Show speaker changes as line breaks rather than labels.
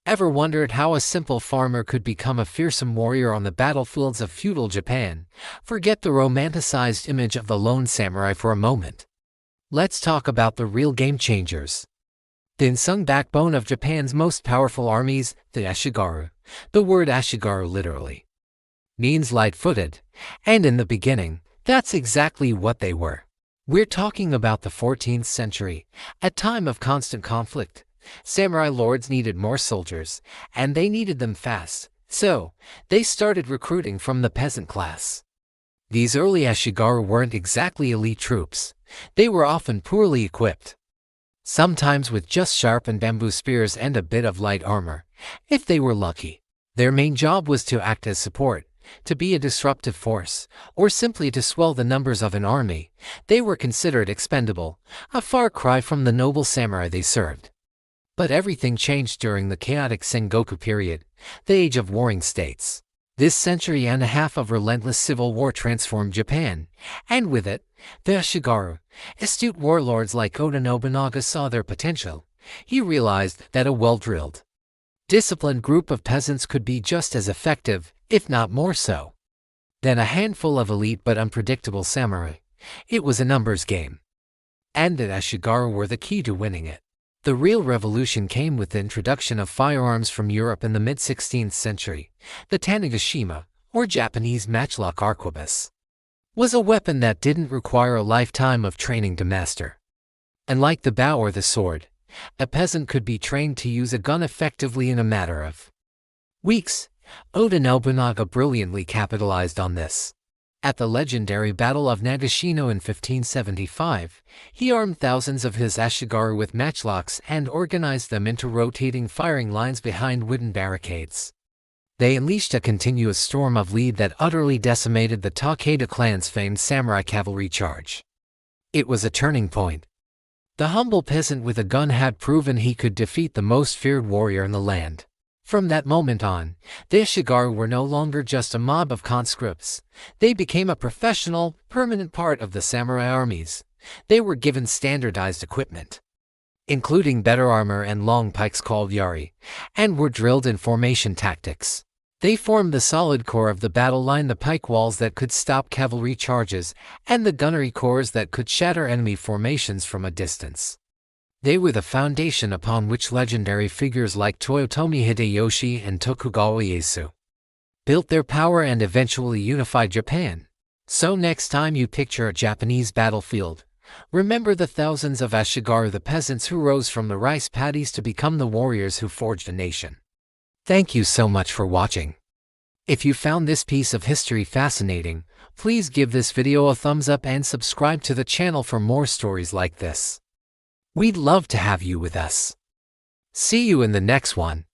Ever wondered how a simple farmer could become a fearsome warrior on the battlefields of feudal Japan? Forget the romanticized image of the lone samurai for a moment. Let's talk about the real game changers. The unsung backbone of Japan's most powerful armies, the Ashigaru. The word Ashigaru literally means light-footed, and in the beginning, that's exactly what they were. We're talking about the 14th century, a time of constant conflict. Samurai lords needed more soldiers, and they needed them fast, so they started recruiting from the peasant class. These early Ashigaru weren't exactly elite troops. They were often poorly equipped, sometimes with just sharpened bamboo spears and a bit of light armor, if they were lucky. Their main job was to act as support, to be a disruptive force, or simply to swell the numbers of an army. They were considered expendable, a far cry from the noble samurai they served. But everything changed during the chaotic Sengoku period, the age of warring states. This century and a half of relentless civil war transformed Japan, and with it, the Ashigaru. Astute warlords like Oda Nobunaga saw their potential. He realized that a well-drilled, disciplined group of peasants could be just as effective, if not more so, than a handful of elite but unpredictable samurai. It was a numbers game, and the Ashigaru were the key to winning it. The real revolution came with the introduction of firearms from Europe in the mid-16th century. The Tanegashima, or Japanese matchlock arquebus, was a weapon that didn't require a lifetime of training to master. Unlike the bow or the sword, a peasant could be trained to use a gun effectively in a matter of weeks. Oda Nobunaga brilliantly capitalized on this. At the legendary Battle of Nagashino in 1575, he armed thousands of his Ashigaru with matchlocks and organized them into rotating firing lines behind wooden barricades. They unleashed a continuous storm of lead that utterly decimated the Takeda clan's famed samurai cavalry charge. It was a turning point. The humble peasant with a gun had proven he could defeat the most feared warrior in the land. From that moment on, the Ashigaru were no longer just a mob of conscripts. They became a professional, permanent part of the samurai armies. They were given standardized equipment, including better armor and long pikes called yari, and were drilled in formation tactics. They formed the solid core of the battle line, the pike walls that could stop cavalry charges, and the gunnery corps that could shatter enemy formations from a distance. They were the foundation upon which legendary figures like Toyotomi Hideyoshi and Tokugawa Ieyasu built their power and eventually unified Japan. So next time you picture a Japanese battlefield, remember the thousands of Ashigaru, the peasants who rose from the rice paddies to become the warriors who forged a nation. Thank you so much for watching. If you found this piece of history fascinating, please give this video a thumbs up and subscribe to the channel for more stories like this. We'd love to have you with us. See you in the next one.